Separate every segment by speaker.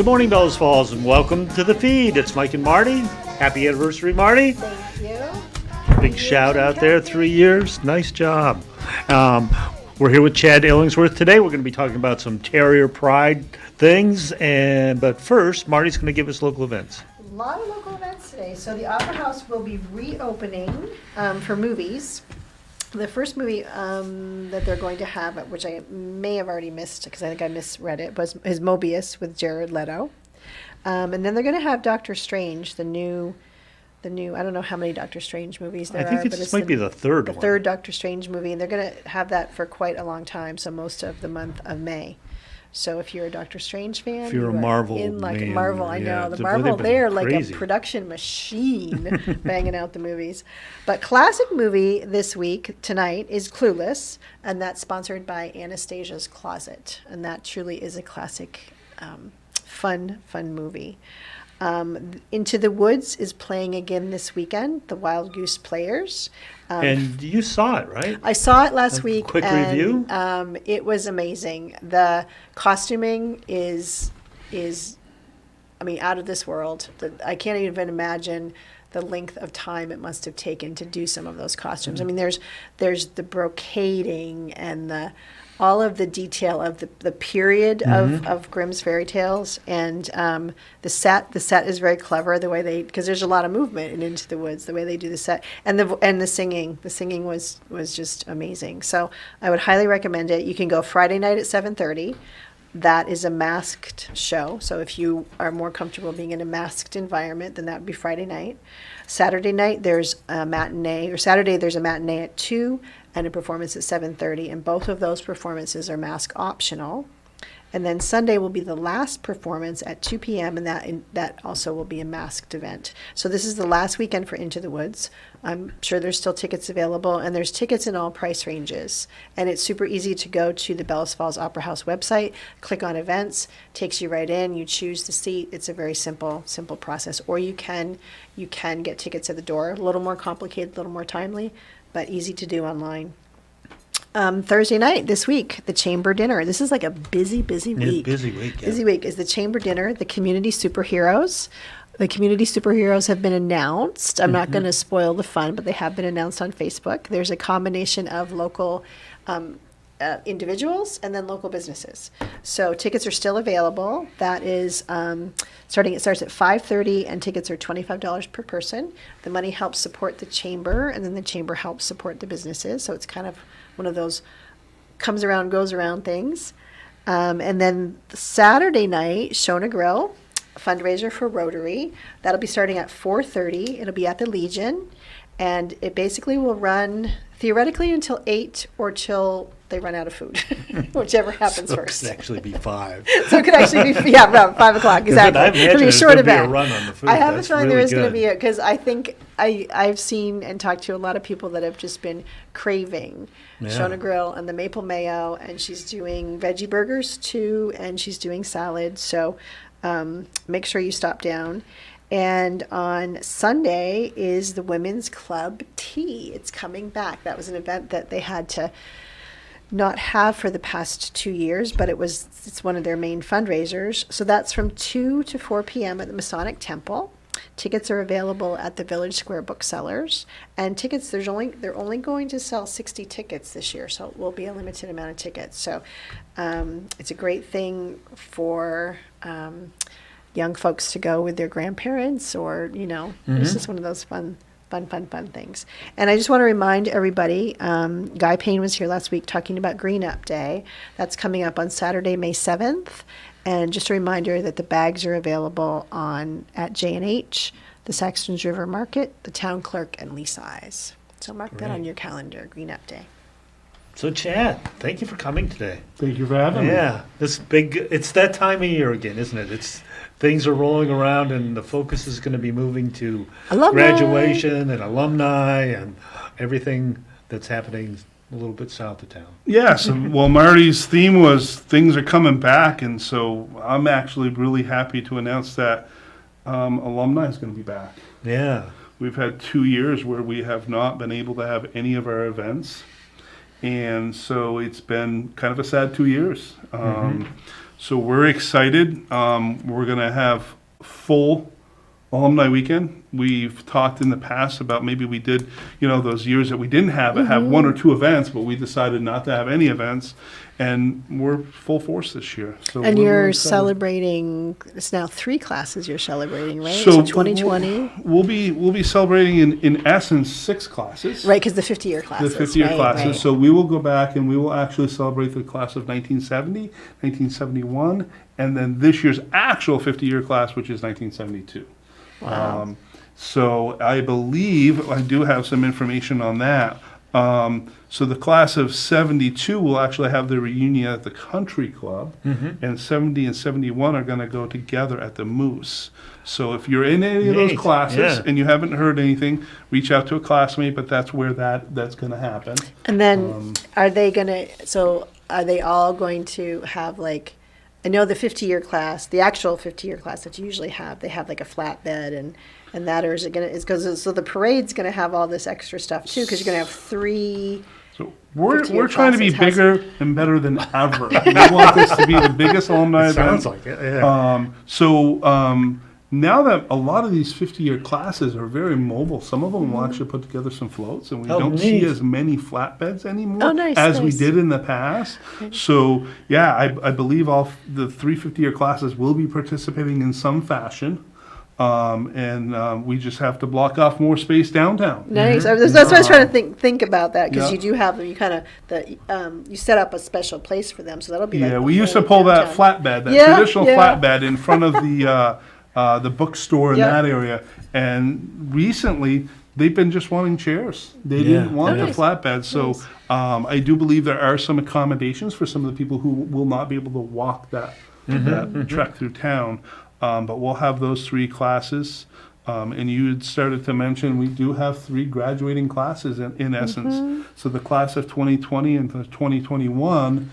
Speaker 1: Good morning, Bellows Falls, and welcome to the feed. It's Mike and Marty. Happy anniversary, Marty.
Speaker 2: Thank you.
Speaker 1: Big shout out there, 3 years. Nice job. We're here with Chad Illingworth today. We're going to be talking about some Terrier Pride things, but first, Marty's going to give us local events.
Speaker 2: A lot of local events today. So the Opera House will be reopening for movies. The first movie that they're going to have, which I may have already missed because I think I misread it, is Mobius with Jared Leto. And then they're going to have Doctor Strange, the new. I don't know how many Doctor Strange movies there are.
Speaker 1: I think it might be the third one.
Speaker 2: The third Doctor Strange movie, and they're going to have that for quite a long time, so most of the month of May. So if you're a Doctor Strange fan,
Speaker 1: if you're a Marvel
Speaker 2: in like
Speaker 1: man,
Speaker 2: Marvel, I
Speaker 1: yeah,
Speaker 2: know the Marvel, they're like
Speaker 1: crazy.
Speaker 2: a production machine, banging out the movies. But classic movie this week tonight is Clueless, and that's sponsored by Anastasia's Closet, and that truly is a classic, fun movie. Into the Woods is playing again this weekend. The Wild Goose Players.
Speaker 1: And you saw it, right?
Speaker 2: I saw it last week.
Speaker 1: Quick
Speaker 2: and,
Speaker 1: review.
Speaker 2: It was amazing. The costuming is, I mean, out of this world. I can't even imagine the length of time it must have taken to do some of those costumes. I mean, there's the brocading and all of the detail of the period of Grimm's fairy tales, and the set is very clever, the way because there's a lot of movement in Into the Woods, the way they do the set, and the singing was just amazing. So I would highly recommend it. You can go Friday night at 7:30. That is a masked show, so if you are more comfortable being in a masked environment, then that would be Friday night. Saturday night there's a matinee, or Saturday there's a matinee at 2 and a performance at 7:30, and both of those performances are mask optional. And then Sunday will be the last performance at 2 p.m., and that also will be a masked event. So this is the last weekend for Into the Woods. I'm sure there's still tickets available, and there's tickets in all price ranges. And it's super easy to go to the Bellows Falls Opera House website, click on events, takes you right in, you choose the seat. It's a very simple process. Or you can get tickets at the door. A little more complicated, a little more timely, but easy to do online. Thursday night this week, the Chamber Dinner. This is like a busy week.
Speaker 1: Busy week, yeah.
Speaker 2: Busy week is the Chamber Dinner, the community superheroes. The community superheroes have been announced. I'm not going to spoil the fun, but they have been announced on Facebook. There's a combination of local individuals and then local businesses. So tickets are still available. That is it starts at 5:30, and tickets are $25 per person. The money helps support the chamber, and then the chamber helps support the businesses. So it's kind of one of those comes around, goes around things. And then Saturday night, Shona Grill, fundraiser for Rotary. That'll be starting at 4:30. It'll be at the Legion, and it basically will run theoretically until 8 or till they run out of food, whichever happens first.
Speaker 1: It could actually be 5.
Speaker 2: So it could actually be, around 5 o'clock, exactly.
Speaker 1: I imagine
Speaker 2: It'll be a
Speaker 1: there's
Speaker 2: short
Speaker 1: going to be
Speaker 2: event.
Speaker 1: a run on the food.
Speaker 2: I have
Speaker 1: That's
Speaker 2: a feeling
Speaker 1: really
Speaker 2: there is going to
Speaker 1: good.
Speaker 2: be because I think I've seen and talked to a lot of people that have just been craving Shona Grill and the maple mayo, and she's doing veggie burgers too, and she's doing salad. So make sure you stop down. And on Sunday is the Women's Club Tea. It's coming back. That was an event that they had to not have for the past 2 years, but it's one of their main fundraisers. So that's from 2 to 4 p.m. at the Masonic Temple. Tickets are available at the Village Square Booksellers, and tickets they're only going to sell 60 tickets this year, so it will be a limited amount of tickets. So it's a great thing for young folks to go with their grandparents, or it's just one of those fun things. And I just want to remind everybody, Guy Payne was here last week talking about Green Up Day. That's coming up on Saturday, May 7th. And just a reminder that the bags are available at J&H, the Saxons River Market, the Town Clerk, and Leasi's. So mark that on your calendar, Green Up Day.
Speaker 1: So Chad, thank you for coming today.
Speaker 3: Thank you for having me.
Speaker 1: Yeah, it's that time of year again, isn't it? Things are rolling around, and the focus is going to be moving to
Speaker 2: Alumni.
Speaker 1: Graduation and alumni and everything that's happening a little bit south of town.
Speaker 3: Yes, well, Marty's theme was things are coming back, and so I'm actually really happy to announce that alumni is going to be back.
Speaker 1: Yeah.
Speaker 3: We've had 2 years where we have not been able to have any of our events, and so it's been kind of a sad 2 years. So we're excited. We're going to have full Alumni Weekend. We've talked in the past about maybe we did, those years that we didn't have it, have one or two events, but we decided not to have any events. And we're full force this year. So
Speaker 2: And
Speaker 3: we're
Speaker 2: you're
Speaker 3: really excited.
Speaker 2: celebrating, it's now 3 classes you're celebrating, right?
Speaker 3: So
Speaker 2: 2020?
Speaker 3: We'll be celebrating in essence 6 classes.
Speaker 2: Right, because the 50-year
Speaker 3: The
Speaker 2: classes.
Speaker 3: 50-year
Speaker 2: right,
Speaker 3: classes.
Speaker 2: right.
Speaker 3: So we will go back and we will actually celebrate the class of 1970, 1971, and then this year's actual 50-year class, which is 1972.
Speaker 2: Wow.
Speaker 3: So I believe I do have some information on that. So the class of 72 will actually have the reunion at the Country Club, and 70 and 71 are going to go together at the Moose. So if you're in any of those
Speaker 1: Neat,
Speaker 3: classes
Speaker 1: yeah.
Speaker 3: and you haven't heard anything, reach out to a classmate, but that's where that's going to happen.
Speaker 2: And then are they all going to have like, I know the 50-year class, the actual 50-year class that you usually have, they have like a flatbed and that, or is it going to, so the parade's going to have all this extra stuff too, because you're going to have 3.
Speaker 3: So we're
Speaker 2: 50-year
Speaker 3: trying to be
Speaker 2: classes.
Speaker 3: bigger and better than ever. We want this to be the biggest alumni event.
Speaker 1: Sounds like it, yeah.
Speaker 3: Now that a lot of these 50-year classes are very mobile, some of them will actually put together some floats, and we
Speaker 1: Oh,
Speaker 3: don't see
Speaker 1: neat.
Speaker 3: as many flatbeds anymore
Speaker 2: Oh, nice,
Speaker 3: as we
Speaker 2: nice.
Speaker 3: did in the past. So, yeah, I believe all the 3 50-year classes will be participating in some fashion. We just have to block off more space downtown.
Speaker 2: Nice. That's what I was trying to think about that, because
Speaker 3: Yeah.
Speaker 2: you do have them. You kind of you set up a special place for them, so that'll be like
Speaker 3: Yeah,
Speaker 2: the
Speaker 3: we used to
Speaker 2: whole
Speaker 3: pull that
Speaker 2: downtown.
Speaker 3: flatbed, that
Speaker 2: Yeah,
Speaker 3: traditional
Speaker 2: yeah.
Speaker 3: flatbed in front of the bookstore in
Speaker 2: Yeah.
Speaker 3: that area. And recently, they've been just wanting chairs. They
Speaker 1: Yeah,
Speaker 3: didn't want
Speaker 2: yeah.
Speaker 3: the flatbed. So I do believe there are some accommodations for some of the people who will not be able to walk that trek through town. But we'll have those 3 classes. And you had started to mention we do have 3 graduating classes in essence. So the class of 2020 and the 2021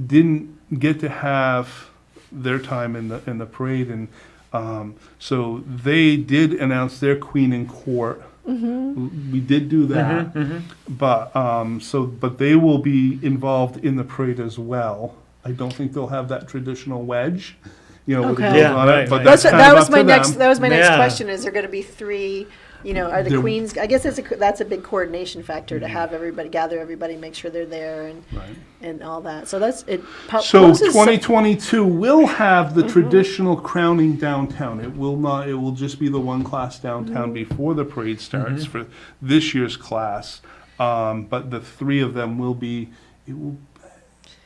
Speaker 3: didn't get to have their time in the parade, and so they did announce their queen in court. We did do that, but they will be involved in the parade as well. I don't think they'll have that traditional wedge, with the
Speaker 2: Okay.
Speaker 3: girls
Speaker 1: Yeah,
Speaker 3: on
Speaker 1: right,
Speaker 3: it. But
Speaker 1: right.
Speaker 3: that's kind
Speaker 2: That
Speaker 3: of
Speaker 2: was
Speaker 3: up
Speaker 2: my
Speaker 3: to
Speaker 2: next.
Speaker 3: them.
Speaker 2: That was my next
Speaker 1: Yeah.
Speaker 2: question. Is there going to be 3? Are the
Speaker 3: There-
Speaker 2: queens? I guess that's a big coordination factor to have everybody gather everybody, make sure they're there, and all that. So that's it.
Speaker 3: So
Speaker 2: poses some-
Speaker 3: 2022 will have the traditional crowning downtown. It will not. It will just be the one class downtown before the parade starts for this year's class. But the 3 of them will be.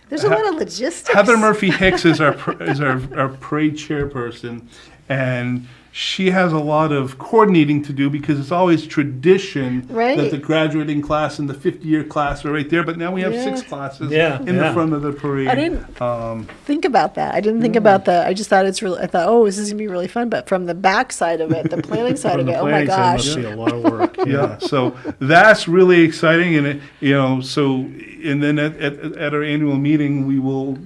Speaker 2: There's a lot of logistics.
Speaker 3: Heather Murphy Hicks is our parade chairperson, and she has a lot of coordinating to do because it's always tradition
Speaker 2: Right.
Speaker 3: that the graduating class and the 50-year class are right there. But now we have
Speaker 2: Yeah.
Speaker 3: 6 classes
Speaker 1: Yeah,
Speaker 3: in
Speaker 1: yeah.
Speaker 3: the front of the parade.
Speaker 2: I didn't think about that. I didn't think about that. I just thought it's really. I thought, oh, this is gonna be really fun. But from the back side of it, the planning side
Speaker 1: From
Speaker 2: of
Speaker 1: the
Speaker 2: it, oh my
Speaker 1: planning side,
Speaker 2: gosh.
Speaker 1: must be a lot of work.
Speaker 3: Yeah, so that's really exciting, and and then at our annual meeting, we will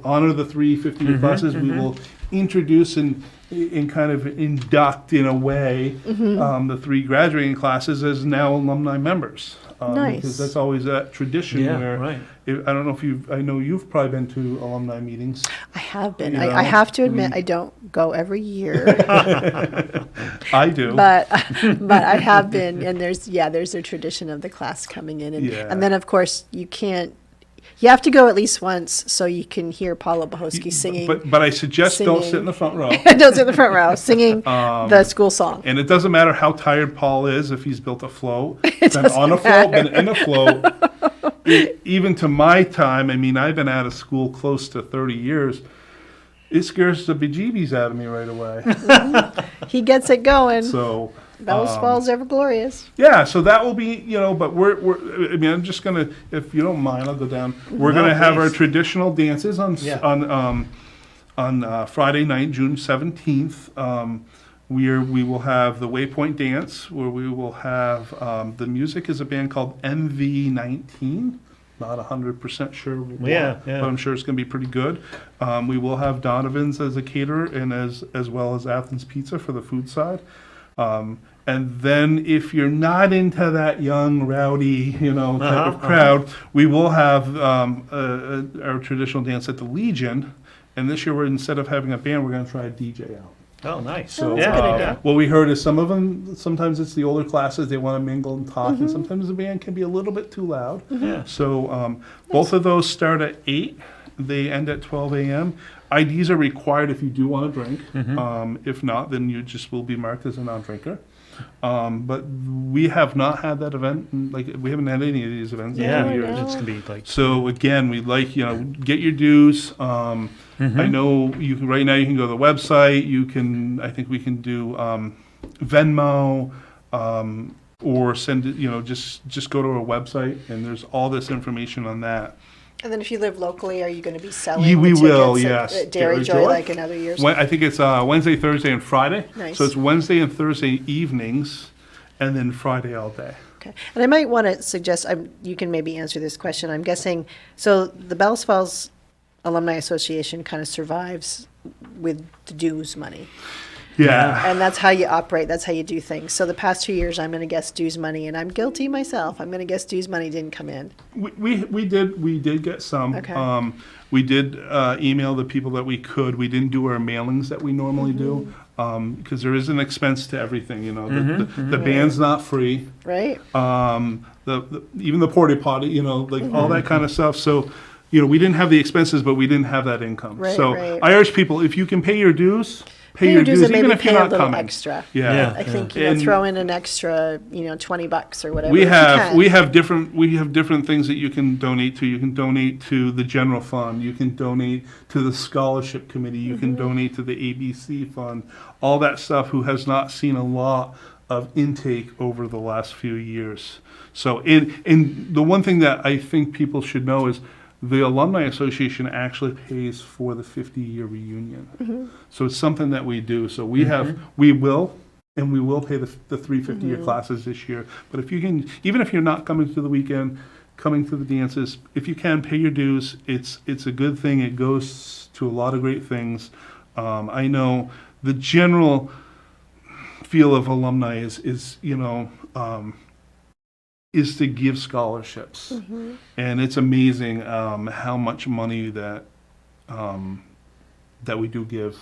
Speaker 3: honor the 3 50-year classes. We will introduce and kind of induct in a way the 3 graduating classes as now alumni members.
Speaker 2: Nice.
Speaker 3: Because that's always that tradition
Speaker 1: Yeah,
Speaker 3: where
Speaker 1: right.
Speaker 3: I don't know if I know you've probably been to alumni meetings.
Speaker 2: I have been.
Speaker 3: You
Speaker 2: I
Speaker 3: know,
Speaker 2: have to admit, I don't go every year,
Speaker 3: I do.
Speaker 2: but I have been. And there's a tradition of the class coming in,
Speaker 3: Yeah.
Speaker 2: and then of course you have to go at least once so you can hear Paula Bohosky singing.
Speaker 3: But I suggest don't
Speaker 2: singing.
Speaker 3: sit in the front row.
Speaker 2: Don't sit in the front row singing the school song.
Speaker 3: And it doesn't matter how tired Paul is if he's built a float, been
Speaker 2: doesn't
Speaker 3: on a float, been in a float. Even to my time, I mean, I've been out of school close to 30 years. It scares the bejeebies out of me right away.
Speaker 2: He gets it going.
Speaker 3: So,
Speaker 2: Bellows Falls ever glorious.
Speaker 3: yeah, so that will be, but we're I mean, I'm just going to, if you don't mind, I'll go down. We're going to have our
Speaker 1: please.
Speaker 3: traditional dances on
Speaker 1: Yeah.
Speaker 3: on Friday night, June 17th. We will have the Waypoint Dance, where we will have the music is a band called MV19. Not 100% sure what,
Speaker 1: Yeah.
Speaker 3: but I'm sure it's going to be pretty good. We will have Donovan's as a caterer and as well as Athens Pizza for the food side. And then if you're not into that young, rowdy, type of crowd, we will have our traditional dance at the Legion. And this year, instead of having a band, we're going to try a DJ out.
Speaker 1: Oh, nice.
Speaker 3: So
Speaker 2: that's a good idea.
Speaker 3: what we heard is some of them, sometimes it's the older classes, they want to mingle and talk, and sometimes the band can be a little bit too loud.
Speaker 1: Yeah.
Speaker 3: So both of those start at 8, they end at 12 a.m. IDs are required if you do want to drink. If not, then you just will be marked as a non-drinker. But we have not had that event, we haven't had any of these events in 2
Speaker 1: Yeah,
Speaker 3: years.
Speaker 1: it's gonna be like,
Speaker 3: So again, we'd like, get your dues. I know you can, right now you can go to the website, I think we can do Venmo, or send it, just go to our website and there's all this information on that.
Speaker 2: And then if you live locally, are you going to be selling
Speaker 3: We
Speaker 2: the tickets
Speaker 3: will,
Speaker 2: at,
Speaker 3: yes.
Speaker 2: at Dairy Joy like in other years?
Speaker 3: I think it's Wednesday, Thursday, and Friday.
Speaker 2: Nice.
Speaker 3: So it's Wednesday and Thursday evenings, and then Friday all day.
Speaker 2: Okay. And I might want to suggest, you can maybe answer this question. I'm guessing, so the Bells Falls Alumni Association kind of survives with the dues money.
Speaker 3: Yeah.
Speaker 2: And that's how you operate. That's how you do things. So the past 2 years, I'm going to guess dues money, and I'm guilty myself. I'm going to guess dues money didn't come in.
Speaker 3: We did get some.
Speaker 2: Okay.
Speaker 3: We did email the people that we could. We didn't do our mailings that we normally do, because there is an expense to everything. The band's not free.
Speaker 2: Right?
Speaker 3: Even the porta potty. All that kind of stuff. So, we didn't have the expenses, but we didn't have that income.
Speaker 2: Right,
Speaker 3: so
Speaker 2: right.
Speaker 3: I urge people, if you can pay your dues. Pay your
Speaker 2: dues
Speaker 3: dues,
Speaker 2: and
Speaker 3: even
Speaker 2: maybe
Speaker 3: if you're
Speaker 2: pay a
Speaker 3: not
Speaker 2: little
Speaker 3: coming.
Speaker 2: extra.
Speaker 3: Yeah.
Speaker 2: I think
Speaker 3: And-
Speaker 2: throw in an extra, $20 or whatever.
Speaker 3: We
Speaker 2: if you
Speaker 3: have
Speaker 2: can.
Speaker 3: we have different things that you can donate to. You can donate to the general fund. You can donate to the scholarship committee. You can donate to the ABC fund. All that stuff. Who has not seen a lot of intake over the last few years. So, in the one thing that I think people should know is, the Alumni Association actually pays for the 50-year reunion. So it's something that we do. So we will pay the 3 50-year classes this year. But if you can, even if you're not coming to the weekend, coming to the dances, if you can, pay your dues. It's a good thing. It goes to a lot of great things. I know the general feel of alumni is to give scholarships, and it's amazing how much money that we do give,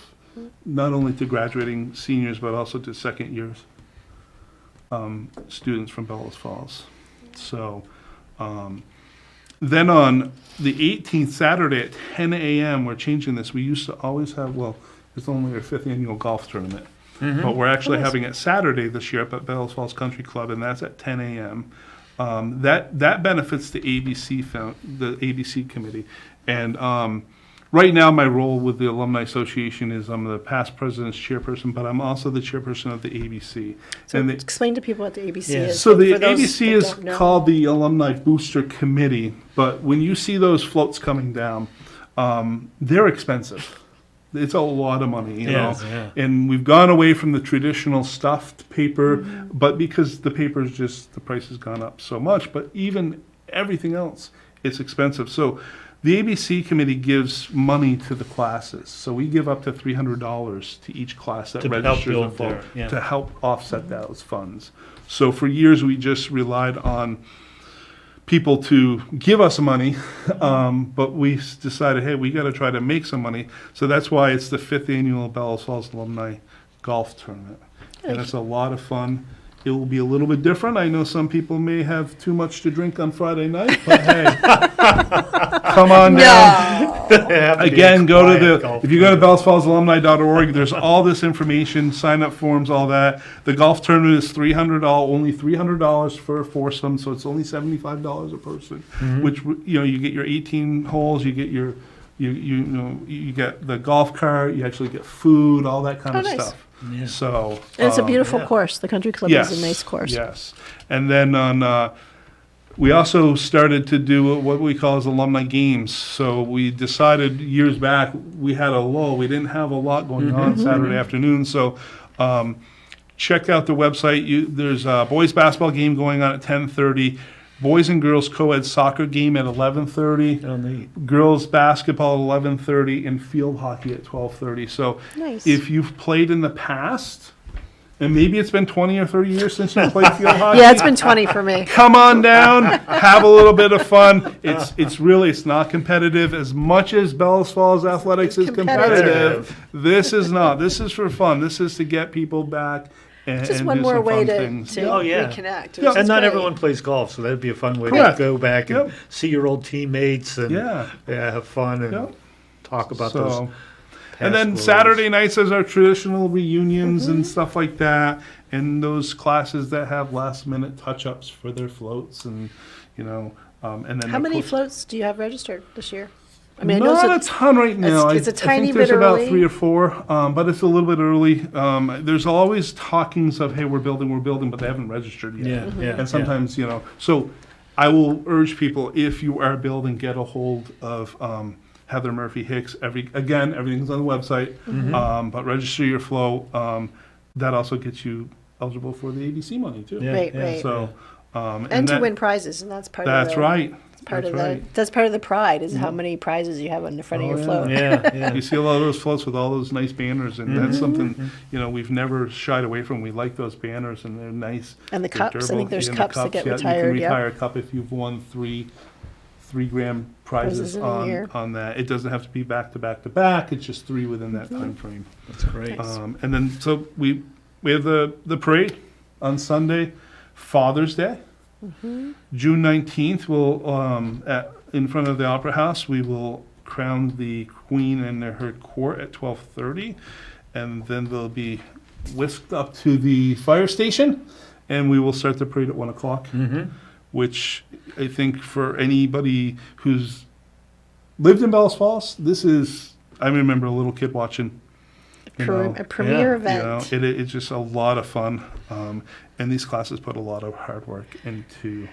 Speaker 3: not only to graduating seniors but also to second years students from Bellows Falls. So then on the 18th, Saturday at 10 a.m., we're changing this. We used to always have, it's only our 5th annual golf tournament, but we're actually having it Saturday this year up at Bellows Falls Country Club, and that's at 10 a.m. That benefits the ABC committee, and right now my role with the Alumni Association is I'm the past president's chairperson, but I'm also the chairperson of the ABC.
Speaker 2: So
Speaker 3: And
Speaker 2: explain to people what the ABC
Speaker 1: Yeah.
Speaker 2: is.
Speaker 3: so the
Speaker 2: for those
Speaker 3: ABC
Speaker 2: that
Speaker 3: is
Speaker 2: don't know.
Speaker 3: called the Alumni Booster Committee, but when you see those floats coming down, they're expensive. It's a lot of money,
Speaker 1: Yes, yeah.
Speaker 3: And we've gone away from the traditional stuffed paper, but because the paper's the price has gone up so much, but even everything else, it's expensive. So the ABC committee gives money to the classes. So we give up to $300 to each class that
Speaker 1: To help
Speaker 3: registers a
Speaker 1: build
Speaker 3: float
Speaker 1: their- yeah.
Speaker 3: to help offset those funds. So for years, we just relied on people to give us money, but we decided, hey, we got to try to make some money. So that's why it's the 5th annual Bellows Falls Alumni Golf Tournament. And it's a lot of fun. It will be a little bit different. I know some people may have too much to drink on Friday night, but hey, come on down. Again, if you go to bellsfallsalumni.org, there's all this information, sign up forms, all that. The golf tournament is only $300 for a foursome, so it's only $75 a person, which, you get your 18 holes, you get you get the golf cart, you actually get food, all that kind of
Speaker 2: nice.
Speaker 3: stuff.
Speaker 1: Yeah.
Speaker 3: So
Speaker 2: And it's a beautiful
Speaker 1: yeah.
Speaker 2: course. The country club
Speaker 3: yes,
Speaker 2: is a nice course.
Speaker 3: Yes. And then we also started to do what we call as Alumni Games. So we decided years back, we had a lull. We didn't have a lot going on Saturday afternoon. So check out the website. There's a boys basketball game going on at 10:30. Boys and girls co-ed soccer game at 11:30.
Speaker 1: Oh, neat.
Speaker 3: Girls basketball at 11:30 and field hockey at 12:30. So
Speaker 2: Nice.
Speaker 3: if you've played in the past and maybe it's been 20 or 30 years since you played field hockey.
Speaker 2: Yeah, it's been 20 for me.
Speaker 3: Come on down, have a little bit of fun. It's not competitive as much as Bells Falls athletics is competitive. This is not. This is for fun. This is to get people back and
Speaker 2: Just
Speaker 3: and
Speaker 2: one
Speaker 3: do
Speaker 2: more
Speaker 3: some
Speaker 2: way
Speaker 3: fun
Speaker 2: to
Speaker 3: things.
Speaker 1: Oh, yeah.
Speaker 2: reconnect.
Speaker 3: Yeah.
Speaker 2: which
Speaker 1: And
Speaker 2: is
Speaker 1: not
Speaker 2: great.
Speaker 1: everyone plays golf, so that'd be a fun way
Speaker 3: Correct.
Speaker 1: to go back and
Speaker 3: Yep.
Speaker 1: see your old teammates and
Speaker 3: Yeah.
Speaker 1: have fun and
Speaker 3: Yep.
Speaker 1: talk about
Speaker 3: So-
Speaker 1: those.
Speaker 3: And then
Speaker 1: past
Speaker 3: Saturday nights is our traditional reunions and stuff like that, and those classes that have last minute touch ups for their floats, and and then
Speaker 2: How
Speaker 3: of
Speaker 2: many
Speaker 3: course-
Speaker 2: floats do you have registered this year? I mean, I know
Speaker 3: Not a
Speaker 2: it's
Speaker 3: ton right now.
Speaker 2: it's a
Speaker 3: I
Speaker 2: tiny
Speaker 3: think there's
Speaker 2: bit
Speaker 3: about
Speaker 2: early.
Speaker 3: 3 or 4, but it's a little bit early. There's always talkings of, hey, we're building, but they haven't registered yet.
Speaker 1: Yeah,
Speaker 2: Mm-hmm.
Speaker 1: yeah.
Speaker 3: And sometimes, so I will urge people, if you are building, get a hold of Heather Murphy Hicks. Everything's on the website,
Speaker 2: Mm-hmm.
Speaker 3: but register your flow. That also gets you eligible for the ABC money too.
Speaker 1: Yeah,
Speaker 2: Right,
Speaker 1: yeah.
Speaker 2: right.
Speaker 3: So,
Speaker 2: and to win prizes, and that's part of
Speaker 3: That's
Speaker 2: the,
Speaker 3: right.
Speaker 2: Part
Speaker 3: That's
Speaker 2: of
Speaker 3: right.
Speaker 2: that's part of the pride is how many prizes you have on the front
Speaker 3: Oh,
Speaker 2: of your
Speaker 3: yeah.
Speaker 2: float.
Speaker 1: Yeah, yeah.
Speaker 3: You see a lot of those floats with all those nice banners, and that's something we've never shied away from. We like those banners, and they're nice.
Speaker 2: And the
Speaker 3: They're
Speaker 2: cups. I
Speaker 3: durable.
Speaker 2: think there's
Speaker 3: And the
Speaker 2: cups that get
Speaker 3: yeah,
Speaker 2: retired.
Speaker 3: You
Speaker 2: Yeah.
Speaker 3: can retire a cup if you've won three-gram
Speaker 2: Prizes
Speaker 3: prizes
Speaker 2: in a year.
Speaker 3: on that. It doesn't have to be back to back to back. It's just 3 within that time frame.
Speaker 1: That's great.
Speaker 3: And then so we have the parade on Sunday, Father's Day, June 19th. We'll in front of the Opera House, we will crown the Queen and her court at 12:30, and then they'll be whisked up to the fire station, and we will start the parade at 1 o'clock. Which I think for anybody who's lived in Bells Falls, I remember a little kid watching.
Speaker 2: A premier event.
Speaker 3: It's just a lot of fun, and these classes put a lot of hard work into.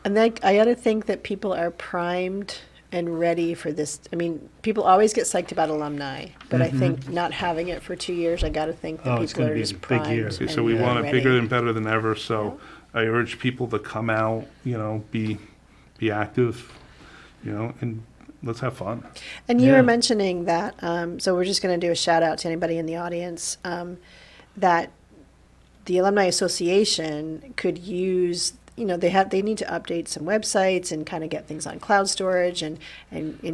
Speaker 2: And then I got to think that people are primed and ready for this. I mean, people always get psyched about alumni, but I think not having it for 2 years, I got to think that
Speaker 1: Oh, it's
Speaker 2: people
Speaker 1: gonna
Speaker 2: are
Speaker 1: be a
Speaker 2: just
Speaker 1: big year.
Speaker 2: primed.
Speaker 3: So
Speaker 2: and
Speaker 3: we want it
Speaker 2: ready.
Speaker 3: bigger and better than ever. So I urge people to come out, be active, and let's have fun.
Speaker 2: And you
Speaker 1: Yeah.
Speaker 2: were mentioning that, so we're just going to do a shout out to anybody in the audience, that the Alumni Association could use, they need to update some websites and kind of get things on cloud storage and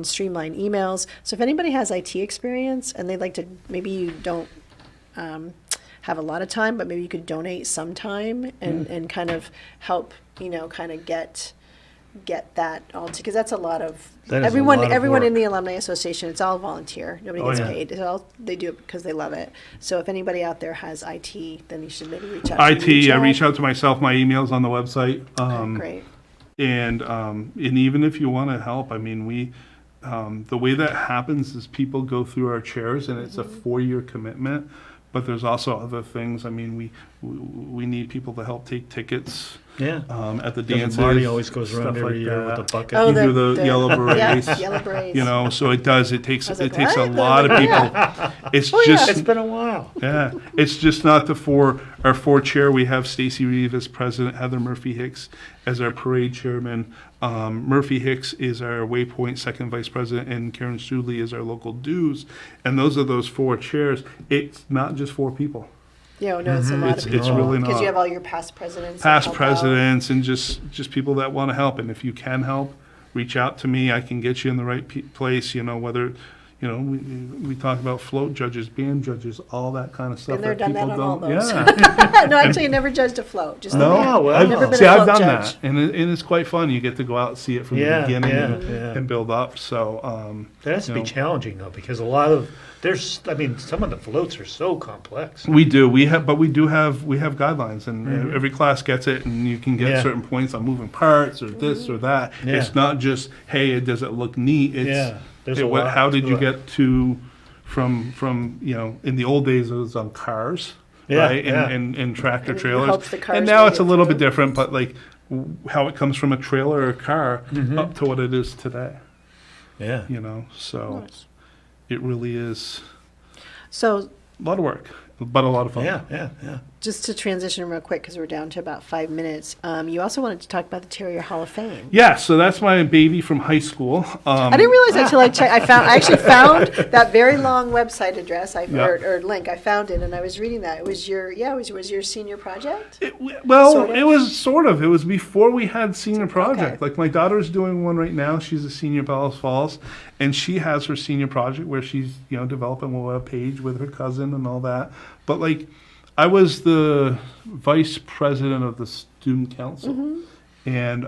Speaker 2: streamline emails. So if anybody has IT experience and they'd like to, maybe you don't have a lot of time, but maybe you could donate some time and kind of help, kind of get that all, because that's a lot of,
Speaker 1: That is a
Speaker 2: everyone
Speaker 1: lot of
Speaker 2: in
Speaker 1: work.
Speaker 2: the Alumni Association, it's all volunteer. Nobody
Speaker 1: Oh,
Speaker 2: gets
Speaker 1: yeah.
Speaker 2: paid. It's all, they do it because they love it. So if anybody out there has IT, then you should maybe reach out to
Speaker 3: IT, I
Speaker 2: Chad.
Speaker 3: reach out to myself. My email's on the website.
Speaker 2: Okay, great.
Speaker 3: And even if you want to help, I mean, the way that happens is people go through our chairs, and it's a 4-year commitment. But there's also other things. I mean, we need people to help take tickets
Speaker 1: Yeah.
Speaker 3: at the
Speaker 1: Doesn't
Speaker 3: dances.
Speaker 1: Marty always goes around
Speaker 3: stuff
Speaker 1: every
Speaker 3: like
Speaker 1: year
Speaker 3: that.
Speaker 1: with a bucket.
Speaker 2: Oh,
Speaker 3: You do the yellow berets.
Speaker 2: Yeah, yellow berets.
Speaker 3: So it does. It takes
Speaker 2: I was
Speaker 3: it
Speaker 2: like,
Speaker 3: takes a
Speaker 2: what?
Speaker 3: lot of people. It's just
Speaker 1: It's been a while.
Speaker 3: yeah, it's just not our 4 chair. We have Stacy Reeve as president, Heather Murphy Hicks as our parade chairman. Murphy Hicks is our Waypoint second vice president, and Karen Studley is our local dues. And those are those 4 chairs. It's not just 4 people.
Speaker 2: Yeah, no, it's a lot
Speaker 3: It's
Speaker 2: of people.
Speaker 3: really
Speaker 2: Because
Speaker 3: not.
Speaker 2: you have all your past presidents. that
Speaker 3: Past
Speaker 2: help out.
Speaker 3: presidents and just people that want to help. And if you can help, reach out to me. I can get you in the right place. Whether we talk about float judges, band judges, all that kind of stuff.
Speaker 2: Been there, done that
Speaker 3: people
Speaker 2: on all
Speaker 3: don't-
Speaker 2: those.
Speaker 3: Yeah.
Speaker 2: No, actually, I never judged a float. Just
Speaker 3: No,
Speaker 1: Yeah, well.
Speaker 3: I've
Speaker 1: Never
Speaker 2: been
Speaker 3: see,
Speaker 2: a
Speaker 3: I've
Speaker 2: float
Speaker 3: done
Speaker 2: judge.
Speaker 3: that, and it's quite fun. You get to go out and see it from
Speaker 1: Yeah,
Speaker 3: the beginning
Speaker 1: yeah,
Speaker 3: and,
Speaker 1: yeah.
Speaker 3: and build up. So,
Speaker 1: That has to be
Speaker 3: know.
Speaker 1: challenging though, because some of the floats are so complex.
Speaker 3: we do. We have guidelines, and every class gets it, and you can get
Speaker 1: Yeah.
Speaker 3: certain points on moving parts or this or that.
Speaker 1: Yeah.
Speaker 3: It's not just does it look neat? It's
Speaker 1: Yeah, there's a lot
Speaker 3: how did
Speaker 1: to
Speaker 3: you
Speaker 1: it.
Speaker 3: get to from in the old days it was on cars.
Speaker 1: Yeah,
Speaker 3: Right,
Speaker 1: yeah.
Speaker 3: and tractor
Speaker 2: And
Speaker 3: trailers,
Speaker 2: helps the cars
Speaker 3: and now
Speaker 2: make
Speaker 3: it's a
Speaker 2: it
Speaker 3: little bit
Speaker 2: through.
Speaker 3: different. But like how it comes from a trailer or a car
Speaker 1: Mm-hmm.
Speaker 3: up to what it is today.
Speaker 1: Yeah.
Speaker 3: So
Speaker 2: Nice.
Speaker 3: it really is
Speaker 2: So
Speaker 3: a lot of work, but a lot of fun.
Speaker 1: Yeah, yeah, yeah.
Speaker 2: just to transition real quick, because we're down to about 5 minutes, you also wanted to talk about the Terrier Hall of Fame.
Speaker 3: Yeah, so that's my baby from high school.
Speaker 2: I didn't realize that until I checked. I actually found that very long website address,
Speaker 3: Yeah.
Speaker 2: or link. I found it, and I was reading that. It was was your senior project?
Speaker 3: It
Speaker 2: Sort of?
Speaker 3: was sort of. It was before we had senior project.
Speaker 2: Okay.
Speaker 3: Like my daughter's doing one right now. She's a senior at Bellows Falls, and she has her senior project where she's developing a web page with her cousin and all that. But like, I was the vice president of the student council, and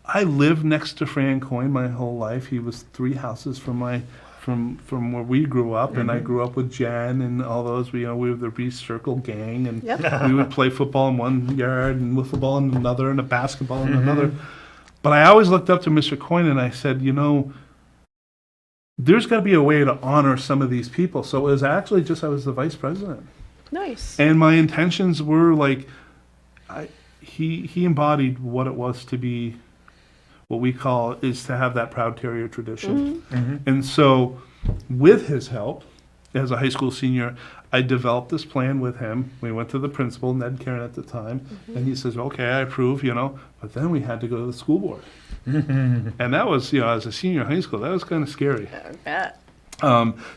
Speaker 3: I lived next to Fran Coyne my whole life. He was 3 houses from where we grew up, and I grew up with Jen and all those. We were the Reese Circle gang, and
Speaker 2: Yep.
Speaker 3: we would play football in one yard and wiffle ball in another and a basketball in another. But I always looked up to Mr. Coyne, and I said, there's got to be a way to honor some of these people. So it was actually just I was the vice president.
Speaker 2: Nice.
Speaker 3: And my intentions were like, he embodied what it was to be, what we call is to have that proud terrier tradition. And so with his help, as a high school senior, I developed this plan with him. We went to the principal, Ned Karen at the time, and he says, okay, I approve, but then we had to go to the school board. And that was, as a senior in high school, that was kind of scary.
Speaker 2: I bet.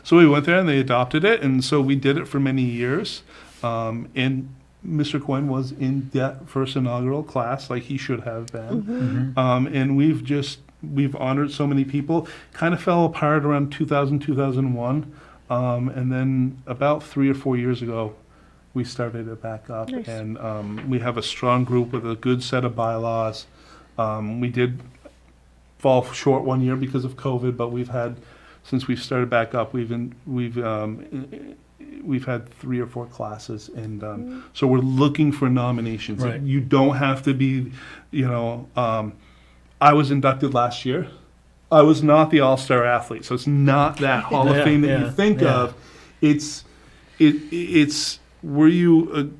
Speaker 3: So we went there and they adopted it, and so we did it for many years. And Mr. Coyne was in that first inaugural class, like he should have been. And we've honored so many people. Kind of fell apart around 2000, 2001. And then about 3 or 4 years ago, we started it back up.
Speaker 2: Nice.
Speaker 3: And we have a strong group with a good set of bylaws. We did fall short one year because of COVID, but since we've started back up, we've had 3 or 4 classes, and so we're looking for nominations.
Speaker 1: Right.
Speaker 3: You don't have to be, I was inducted last year. I was not the all-star athlete, so it's not that Hall of Fame that you think of. It's were you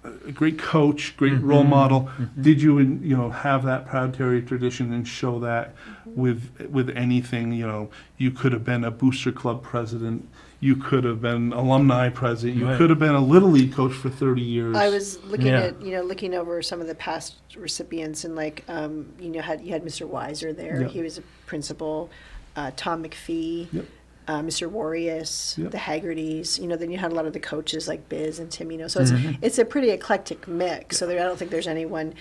Speaker 3: a great coach, great role model? Did you have that proud terrier tradition and show that with anything? You could have been a booster club president. You could have been alumni president. You could have been a little league coach for 30 years.
Speaker 2: I was looking at looking over some of the past recipients, and like you had Mr. Weiser there.
Speaker 3: Yep.
Speaker 2: He was a principal. Tom McPhee.
Speaker 3: Yep.
Speaker 2: Mr. Warrius,
Speaker 3: Yep.
Speaker 2: the Haggertys, then you had a lot of the coaches like Biz and Tim, so it's a pretty eclectic mix. So I don't think there's anyone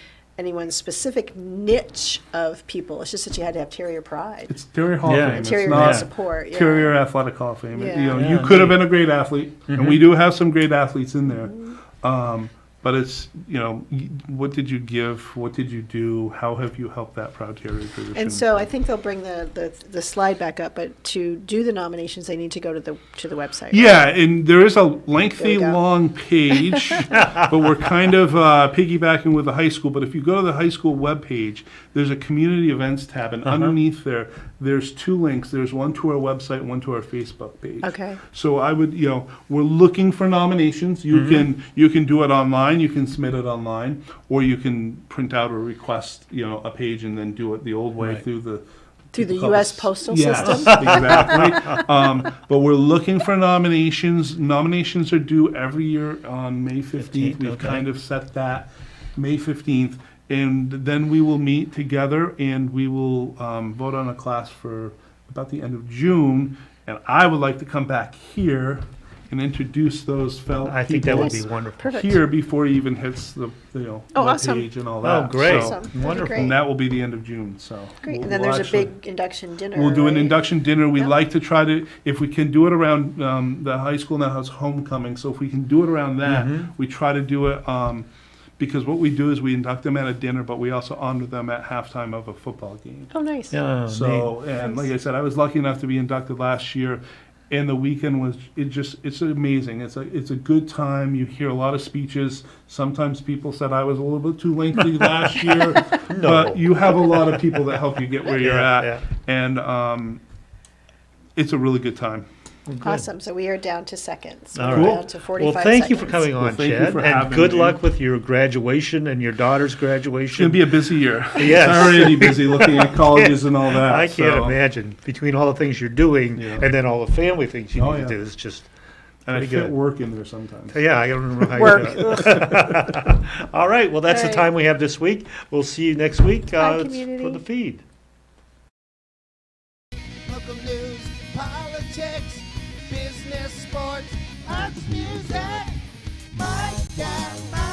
Speaker 2: specific niche of people. It's just that you had to have terrier pride.
Speaker 3: It's Terrier Hall of Fame.
Speaker 2: And terrier
Speaker 3: it's not
Speaker 2: support. Yeah.
Speaker 3: Terrier Athletic Hall of Fame.
Speaker 2: Yeah.
Speaker 3: You could have been a great athlete, and we do have some great athletes in there. But it's, what did you give? What did you do? How have you helped that proud terrier tradition?
Speaker 2: And so I think they'll bring the slide back up, but to do the nominations, they need to go to the website. Right?
Speaker 3: Yeah, and there is a lengthy,
Speaker 2: There you go.
Speaker 3: long page, but we're kind of piggybacking with the high school. But if you go to the high school webpage, there's a community events tab, and underneath there's 2 links. There's one to our website and one to our Facebook page.
Speaker 2: Okay.
Speaker 3: So I would, we're looking for nominations. You can do it online. You can submit it online, or you can print out or request, a page and then do it the old way through the
Speaker 2: U.S. postal
Speaker 3: Yes,
Speaker 2: system.
Speaker 3: exactly. But we're looking for nominations. Nominations are due every year on May 15th. We've kind of set that May 15th. And then we will meet together and we will vote on a class for about the end of June. And I would like to come back here and introduce those fellow
Speaker 1: I think that
Speaker 3: people
Speaker 1: would be wonderful.
Speaker 2: Perfect.
Speaker 3: here before he even hits the
Speaker 2: awesome.
Speaker 3: webpage and all that.
Speaker 1: Oh, great.
Speaker 3: So,
Speaker 2: Awesome. That'd be
Speaker 1: Wonderful.
Speaker 2: great.
Speaker 3: and that will be the end of June. So
Speaker 2: Great.
Speaker 3: we'll-
Speaker 2: And then
Speaker 3: we'll
Speaker 2: there's
Speaker 3: actually-
Speaker 2: a big induction dinner.
Speaker 3: We'll do an
Speaker 2: right?
Speaker 3: induction dinner. We
Speaker 2: Yep.
Speaker 3: like to try to, if we can do it around, the high school now has homecoming, so if we can do it around that, we try to do it, because what we do is we induct them at a dinner, but we also honor them at halftime of a football game.
Speaker 2: Oh, nice.
Speaker 1: Yeah,
Speaker 3: So, and like I said, I was lucky enough to be inducted last year, and the weekend was, it's amazing. It's a good time. You hear a lot of speeches. Sometimes people said I was a little bit too lengthy last year, but you have a lot of people that help you get where you're at, and it's a really good time.
Speaker 2: Awesome. So we are down to seconds.
Speaker 1: All
Speaker 2: We're
Speaker 1: right.
Speaker 2: down to 45
Speaker 1: Well, thank you for
Speaker 2: seconds.
Speaker 1: coming on,
Speaker 3: Well, thank you
Speaker 1: Chad,
Speaker 3: for
Speaker 1: and
Speaker 3: having
Speaker 1: good
Speaker 3: me.
Speaker 1: luck with your graduation and your daughter's
Speaker 3: It's going
Speaker 1: graduation.
Speaker 3: to be a busy year.
Speaker 1: Yes.
Speaker 3: It's already busy looking at colleges and all that.
Speaker 1: I can't
Speaker 3: so.
Speaker 1: imagine between all the things you're doing
Speaker 3: Yeah.
Speaker 1: and then all the family things you
Speaker 3: Oh,
Speaker 1: need
Speaker 3: yeah.
Speaker 1: to do. It's just
Speaker 3: And I
Speaker 1: Pretty
Speaker 3: fit
Speaker 1: good.
Speaker 3: work in there sometimes.
Speaker 1: Yeah, I don't know how
Speaker 2: Work.
Speaker 1: you do it. All right, well, that's the
Speaker 2: Right.
Speaker 1: time we have this week. We'll see you next week
Speaker 2: Bye,
Speaker 1: for
Speaker 2: community.
Speaker 1: the feed.
Speaker 4: Local news, politics, business, sports, arts, music. My God, my